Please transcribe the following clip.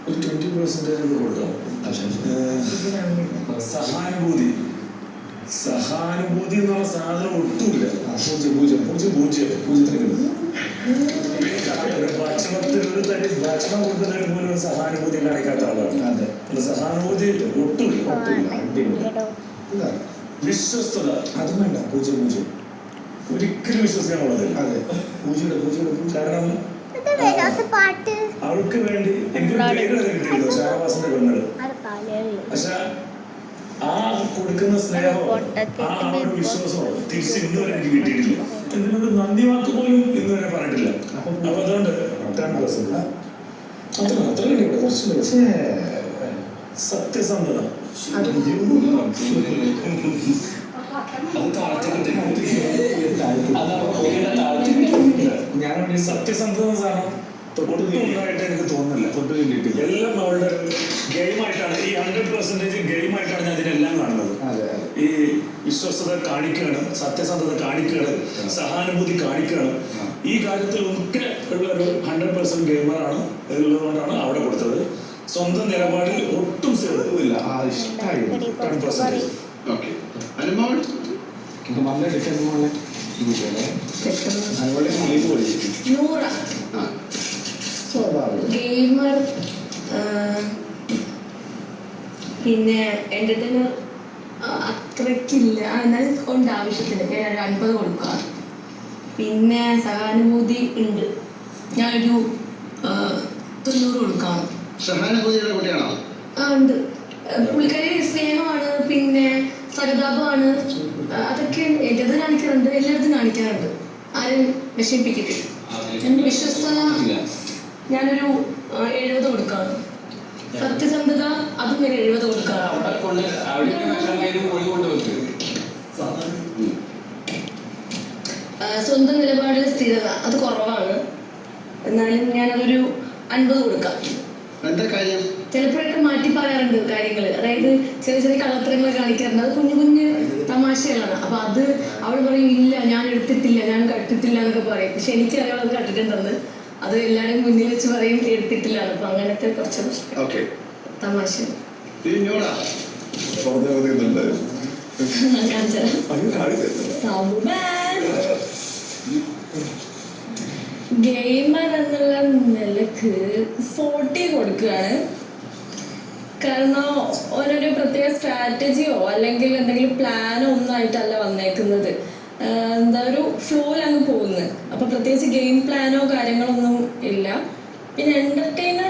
ഒരു 20% കൊടുക്കാം. സഹാനുഭൂതി എന്നുള്ള സാധനം ഒട്ടുമില്ല. ഭക്ഷണം കൊടുക്കുന്നതിന് പോലും ഒരു സഹാനുഭൂതി കാണിക്കാത്ത ആളാണ്. സഹാനുഭൂതി ഒട്ടുമില്ല. വിശ്വസ്തത അതും വേണ്ട. 0 ഒരിക്കലും വിശ്വസിക്കാൻ ഉള്ളത്. കാരണം അവൾക്ക് വേണ്ടി എനിക്ക് പേര് കിട്ടിയിരുന്നു, ഷാനവാസിന്റെ പെണ്ണുകൾ. പക്ഷെ ആ കൊടുക്കുന്ന സ്നേഹമോ ആ ഒരു വിശ്വാസമോ തിരിച്ച് ഇന്നുവരെ എനിക്ക് കിട്ടിയിട്ടില്ല. ഇതിനൊരു നന്ദി വാക്ക് പോലും ഇന്നുവരെ പറഞ്ഞിട്ടില്ല. അപ്പൊ അതുകൊണ്ട് 10% സത്യസന്ധത. ഞാൻ സത്യസന്ധത സാധനം തൊട്ടുണ്ടായിട്ട് എനിക്ക് തോന്നുന്നില്ല. എല്ലാം അവളുടെ ഗെയിമായിട്ടാണ്, ഈ 100% ഗെയിമായിട്ടാണ് ഞാൻ ഇതിനെല്ലാം കാണുന്നത്. ഈ വിശ്വസ്തത കാണിക്കുകയാണ്, സത്യസന്ധത കാണിക്കുകയാണ്, സഹാനുഭൂതി കാണിക്കുകയാണ്. ഈ കാര്യത്തിൽ ഒക്കെ ഉള്ള ഒരു 100% ഗെയിമറാണ് ഉള്ളതുകൊണ്ടാണ് അവിടെ കൊടുത്തത്. സ്വന്തം നിലപാടിൽ ഒട്ടും ഇല്ല. 10%. ഗെയിമർ പിന്നെ എന്റർടൈനർ അത്രയ്ക്കില്ല, എന്നാലും ഉണ്ട് ആവശ്യത്തിന്. ഞാൻ 50 കൊടുക്കാം. പിന്നെ സഹാനുഭൂതി ഉണ്ട്, ഞാനൊരു 90 കൊടുക്കാം. ഉണ്ട്. പുള്ളിക്കാരി സ്നേഹമാണ്, പിന്നെ സഹതാപമാണ്, അതൊക്കെ എന്റേത് കാണിക്കാറുണ്ട്, എല്ലായിടത്തും കാണിക്കാറുണ്ട്. ആരും വിഷമിപ്പിക്കത്തില്ല. എന്റെ വിശ്വസ്തത ഞാനൊരു 70 കൊടുക്കാം. സത്യസന്ധത അതും ഞാൻ 70 കൊടുക്കാം. സ്വന്തം നിലപാടിൽ സ്ഥിരത അത് കുറവാണ്, എന്നാലും ഞാനതൊരു 50 കൊടുക്കാം. ചിലപ്പോഴൊക്കെ മാറ്റി പറയാറുണ്ട് കാര്യങ്ങൾ, അതായത് ചെറിയ ചെറിയ കള്ളത്തരങ്ങൾ കാണിക്കാറുണ്ട്. അത് കുഞ്ഞു കുഞ്ഞു തമാശകളാണ്. അപ്പൊ അത് അവൾ പറയും ഇല്ല ഞാൻ എടുത്തിട്ടില്ല, ഞാൻ കട്ടിട്ടില്ല എന്നൊക്കെ പറയും. പക്ഷെ എനിക്കറിയാം അത് കട്ടിട്ടുണ്ടെന്ന്. അത് എല്ലാവരും മുന്നിൽ വെച്ച് പറയും എടുത്തിട്ടില്ല. അപ്പൊ അങ്ങനത്തെ കുറച്ച് തമാശ. ഗെയിമർ എന്നുള്ള നിലക്ക് 40 കൊടുക്കുകയാണ്. കാരണം ഓരോരോ പ്രത്യേക സ്ട്രാറ്റജിയോ അല്ലെങ്കിൽ എന്തെങ്കിലും പ്ലാനോ ഒന്നും ആയിട്ടല്ല വന്നേക്കുന്നത്. എന്താ ഒരു ഫ്ലോയിലാണ് പോകുന്നത്. അപ്പൊ പ്രത്യേകിച്ച് ഗെയിം പ്ലാനോ കാര്യങ്ങളൊന്നും ഇല്ല. പിന്നെ എന്റർടൈനർ